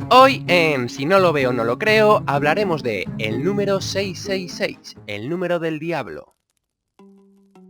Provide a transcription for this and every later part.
Hoy en Si no lo veo no lo creo, hablaremos de el número 666, el número del diablo.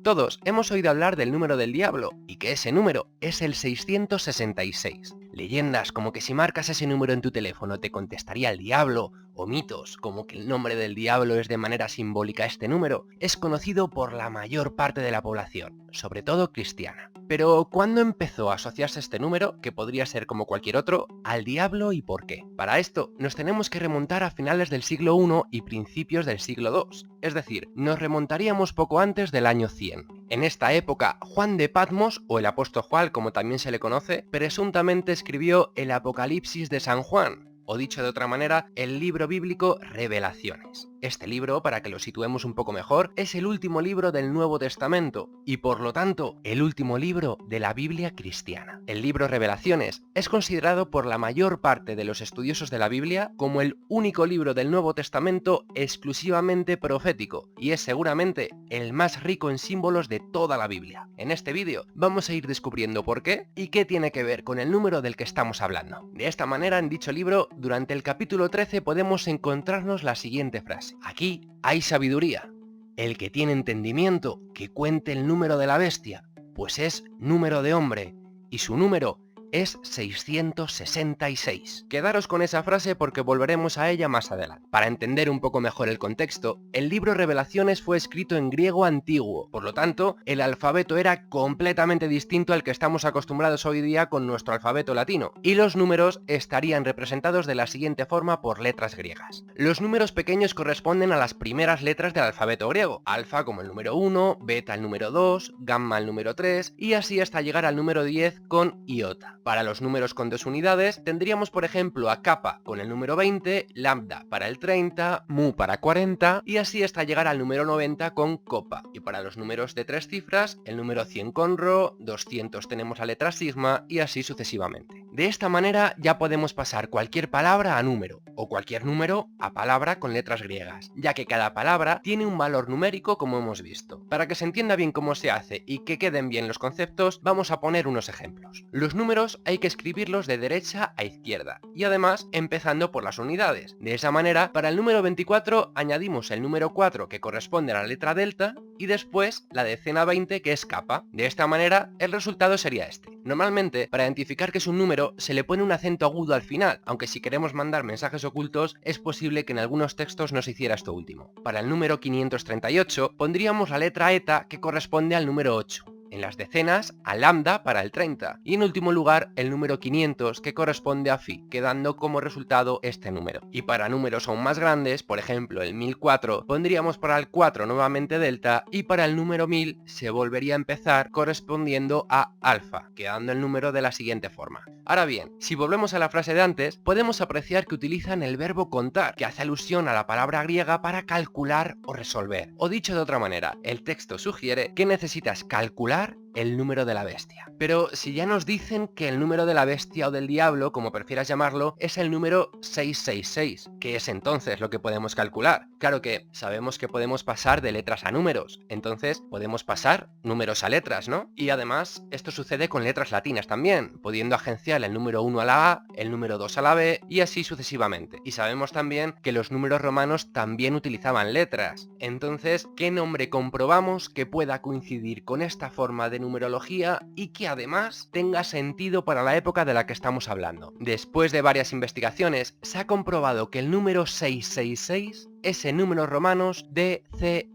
Todos hemos oído hablar del número del diablo y que ese número es el 666. Leyendas como que si marcas ese número en tu teléfono te contestaría el diablo, o mitos como que el nombre del diablo es de manera simbólica este número, es conocido por la mayor parte de la población, sobre todo cristiana. Pero ¿cuándo empezó a asociarse este número, que podría ser como cualquier otro, al diablo y por qué? Para esto nos tenemos que remontar a finales del siglo I y principios del siglo II, es decir, nos remontaríamos poco antes del año 100. En esta época, Juan de Patmos, o el apóstol Juan como también se le conoce, presuntamente escribió el Apocalipsis de San Juan, o dicho de otra manera, el libro bíblico Revelaciones. Este libro, para que lo situemos un poco mejor, es el último libro del Nuevo Testamento y por lo tanto el último libro de la Biblia cristiana. El libro Revelaciones es considerado por la mayor parte de los estudiosos de la Biblia como el único libro del Nuevo Testamento exclusivamente profético y es seguramente el más rico en símbolos de toda la Biblia. En este vídeo vamos a ir descubriendo por qué y qué tiene que ver con el número del que estamos hablando. De esta manera, en dicho libro, durante el capítulo 13 podemos encontrarnos la siguiente frase: aquí hay sabiduría. El que tiene entendimiento, que cuente el número de la bestia, pues es número de hombre, y su número es 666. Quedaros con esa frase porque volveremos a ella más adelante. Para entender un poco mejor el contexto, el libro Revelaciones fue escrito en griego antiguo, por lo tanto, el alfabeto era completamente distinto al que estamos acostumbrados hoy día con nuestro alfabeto latino, y los números estarían representados de la siguiente forma por letras griegas. Los números pequeños corresponden a las primeras letras del alfabeto griego, alfa como el número 1, beta el número 2, gamma el número 3, y así hasta llegar al número 10 con iota. Para los números con 2 unidades tendríamos por ejemplo a kappa con el número 20, lambda para el 30, mu para 40 y así hasta llegar al número 90 con copa. Y para los números de 3 cifras, el número 100 con rho, 200 tenemos la letra sigma y así sucesivamente. De esta manera ya podemos pasar cualquier palabra a número o cualquier número a palabra con letras griegas, ya que cada palabra tiene un valor numérico como hemos visto. Para que se entienda bien cómo se hace y que queden bien los conceptos, vamos a poner unos ejemplos. Los números hay que escribirlos de derecha a izquierda y además empezando por las unidades. De esa manera, para el número 24 añadimos el número 4 que corresponde a la letra delta y después la decena 20 que es kappa. De esta manera el resultado sería este. Normalmente, para identificar que es un número se le pone un acento agudo al final, aunque si queremos mandar mensajes ocultos es posible que en algunos textos no se hiciera esto último. Para el número 538 pondríamos la letra eta que corresponde al número 8. En las decenas a lambda para el 30 y en último lugar el número 500 que corresponde a phi, quedando como resultado este número. Y para números aún más grandes, por ejemplo el 1004, pondríamos para el 4 nuevamente delta y para el número 1000 se volvería a empezar correspondiendo a alfa, quedando el número de la siguiente forma. Ahora bien, si volvemos a la frase de antes, podemos apreciar que utilizan el verbo contar, que hace alusión a la palabra griega para calcular o resolver. O dicho de otra manera, el texto sugiere que necesitas calcular el número de la bestia. Pero si ya nos dicen que el número de la bestia o del diablo, como prefieras llamarlo, es el número 666, ¿qué es entonces lo que podemos calcular? Claro que sabemos que podemos pasar de letras a números, entonces podemos pasar números a letras, ¿no? Y además esto sucede con letras latinas también, pudiendo agenciar el número 1 a la A, el número 2 a la B y así sucesivamente. Y sabemos también que los números romanos también utilizaban letras. Entonces, ¿qué nombre comprobamos que pueda coincidir con esta forma de numerología y que además tenga sentido para la época de la que estamos hablando? Después de varias investigaciones, se ha comprobado que el número 666 es en números romanos DCLXVI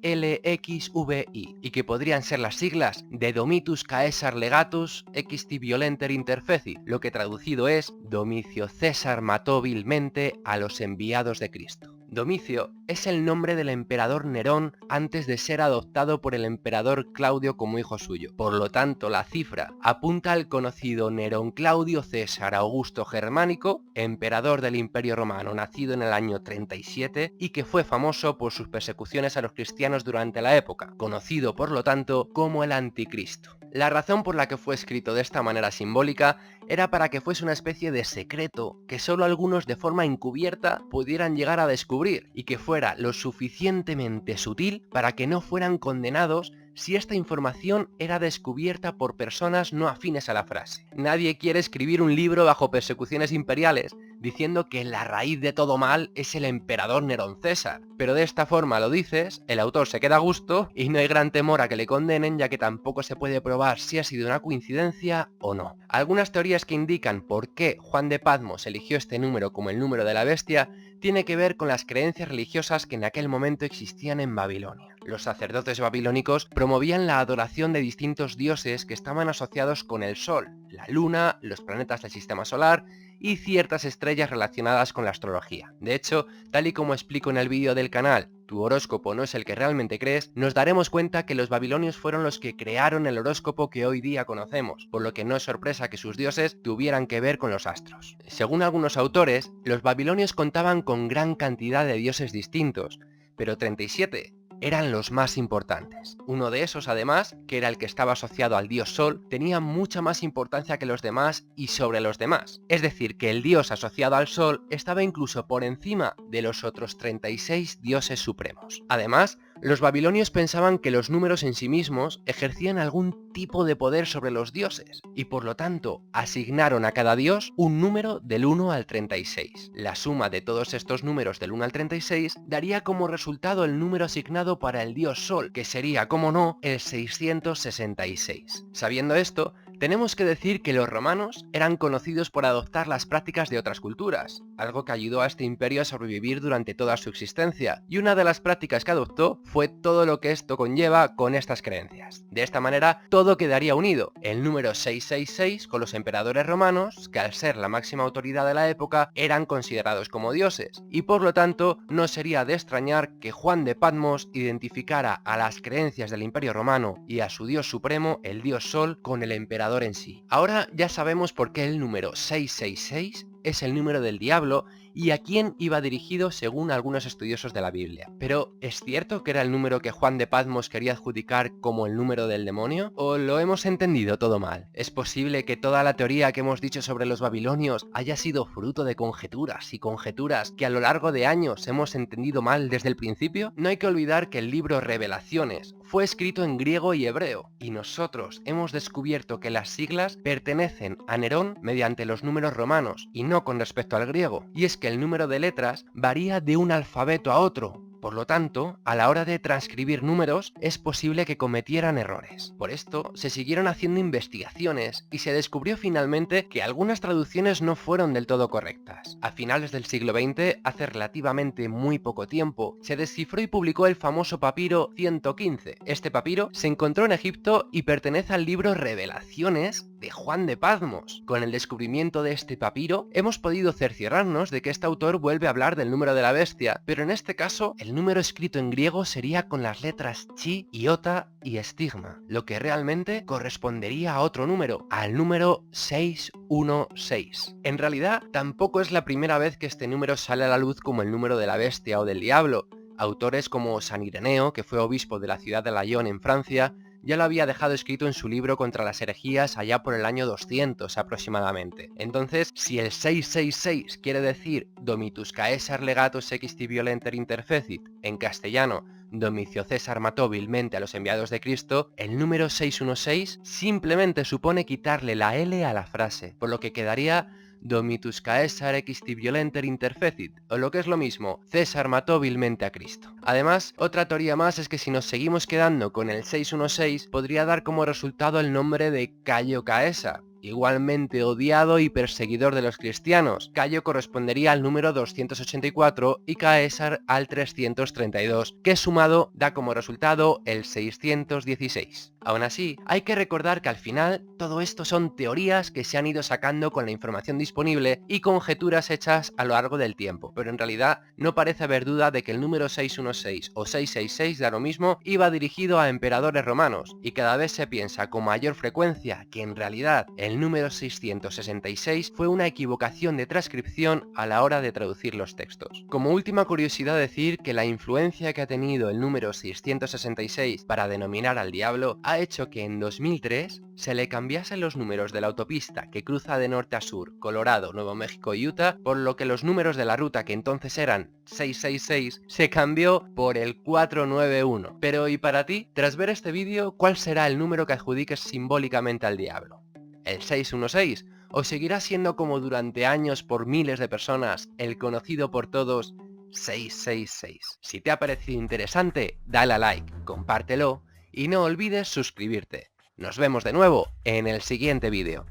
y que podrían ser las siglas de Domitus Caesar Legatus Existi Violenter Interfeci, lo que traducido es Domicio César mató vilmente a los enviados de Cristo. Domicio es el nombre del emperador Nerón antes de ser adoptado por el emperador Claudio como hijo suyo. Por lo tanto, la cifra apunta al conocido Nerón Claudio César Augusto Germánico, emperador del Imperio Romano, nacido en el año 37 y que fue famoso por sus persecuciones a los cristianos durante la época, conocido por lo tanto como el Anticristo. La razón por la que fue escrito de esta manera simbólica era para que fuese una especie de secreto que solo algunos de forma encubierta pudieran llegar a descubrir y que fuera lo suficientemente sutil para que no fueran condenados si esta información era descubierta por personas no afines a la frase. Nadie quiere escribir un libro bajo persecuciones imperiales, diciendo que la raíz de todo mal es el emperador Nerón César. Pero de esta forma lo dices, el autor se queda a gusto y no hay gran temor a que le condenen, ya que tampoco se puede probar si ha sido una coincidencia o no. Algunas teorías que indican por qué Juan de Patmos eligió este número como el número de la bestia tiene que ver con las creencias religiosas que en aquel momento existían en Babilonia. Los sacerdotes babilónicos promovían la adoración de distintos dioses que estaban asociados con el Sol, la Luna, los planetas del sistema solar y ciertas estrellas relacionadas con la astrología. De hecho, tal y como explico en el vídeo del canal, Tu horóscopo no es el que realmente crees, nos daremos cuenta que los babilonios fueron los que crearon el horóscopo que hoy día conocemos, por lo que no es sorpresa que sus dioses tuvieran que ver con los astros. Según algunos autores, los babilonios contaban con gran cantidad de dioses distintos, pero 37 eran los más importantes. Uno de esos, además, que era el que estaba asociado al dios Sol, tenía mucha más importancia que los demás y sobre los demás. Es decir, que el dios asociado al Sol estaba incluso por encima de los otros 36 dioses supremos. Además, los babilonios pensaban que los números en sí mismos ejercían algún tipo de poder sobre los dioses, y por lo tanto asignaron a cada dios un número del 1 al 36. La suma de todos estos números del 1 al 36 daría como resultado el número asignado para el dios Sol, que sería, como no, el 666. Sabiendo esto, tenemos que decir que los romanos eran conocidos por adoptar las prácticas de otras culturas, algo que ayudó a este imperio a sobrevivir durante toda su existencia, y una de las prácticas que adoptó fue todo lo que esto conlleva con estas creencias. De esta manera, todo quedaría unido, el número 666 con los emperadores romanos, que al ser la máxima autoridad de la época, eran considerados como dioses, y por lo tanto, no sería de extrañar que Juan de Patmos identificara a las creencias del imperio romano y a su dios supremo, el dios Sol, con el emperador en sí. Ahora ya sabemos por qué el número 666 es el número del diablo y a quién iba dirigido según algunos estudiosos de la Biblia. Pero, ¿es cierto que era el número que Juan de Patmos quería adjudicar como el número del demonio? ¿O lo hemos entendido todo mal? ¿Es posible que toda la teoría que hemos dicho sobre los babilonios haya sido fruto de conjeturas y conjeturas que a lo largo de años hemos entendido mal desde el principio? No hay que olvidar que el libro Revelaciones fue escrito en griego y hebreo, y nosotros hemos descubierto que las siglas pertenecen a Nerón mediante los números romanos, y no con respecto al griego. Y es que el número de letras varía de un alfabeto a otro. Por lo tanto, a la hora de transcribir números, es posible que cometieran errores. Por esto, se siguieron haciendo investigaciones y se descubrió finalmente que algunas traducciones no fueron del todo correctas. A finales del siglo XX, hace relativamente muy poco tiempo, se descifró y publicó el famoso papiro 115. Este papiro se encontró en Egipto y pertenece al libro Revelaciones de Juan de Patmos. Con el descubrimiento de este papiro, hemos podido cerciorarnos de que este autor vuelve a hablar del número de la bestia, pero en este caso, el número escrito en griego sería con las letras chi, iota y estigma, lo que realmente correspondería a otro número, al número 616. En realidad, tampoco es la primera vez que este número sale a la luz como el número de la bestia o del diablo. Autores como San Ireneo, que fue obispo de la ciudad de Lyon en Francia, ya lo había dejado escrito en su libro contra las herejías allá por el año 200 aproximadamente. Entonces, si el 666 quiere decir Domitus Caesar legatus sequisti violenter interfecit, en castellano, Domicio César mató vilmente a los enviados de Cristo, el número 616 simplemente supone quitarle la L a la frase, por lo que quedaría Domitus Caesar equisti violenter interfecit, o lo que es lo mismo, César mató vilmente a Cristo. Además, otra teoría más es que si nos seguimos quedando con el 616, podría dar como resultado el nombre de Cayo Caesar, igualmente odiado y perseguidor de los cristianos. Cayo correspondería al número 284 y Caesar al 332, que sumado da como resultado el 616. Aún así, hay que recordar que al final todo esto son teorías que se han ido sacando con la información disponible y conjeturas hechas a lo largo del tiempo, pero en realidad no parece haber duda de que el número 616 o 666 da lo mismo iba dirigido a emperadores romanos, y cada vez se piensa con mayor frecuencia que en realidad el número 666 fue una equivocación de transcripción a la hora de traducir los textos. Como última curiosidad decir que la influencia que ha tenido el número 666 para denominar al diablo ha hecho que en 2003 se le cambiasen los números de la autopista que cruza de norte a sur Colorado, Nuevo México y Utah, por lo que los números de la ruta que entonces eran 666 se cambió por el 491. Pero ¿y para ti? Tras ver este vídeo, ¿cuál será el número que adjudiques simbólicamente al diablo? ¿El 616 ¿O seguirá siendo como durante años por miles de personas el conocido por todos 666? Si te ha parecido interesante, dale a like, compártelo y no olvides suscribirte. Nos vemos de nuevo en el siguiente vídeo.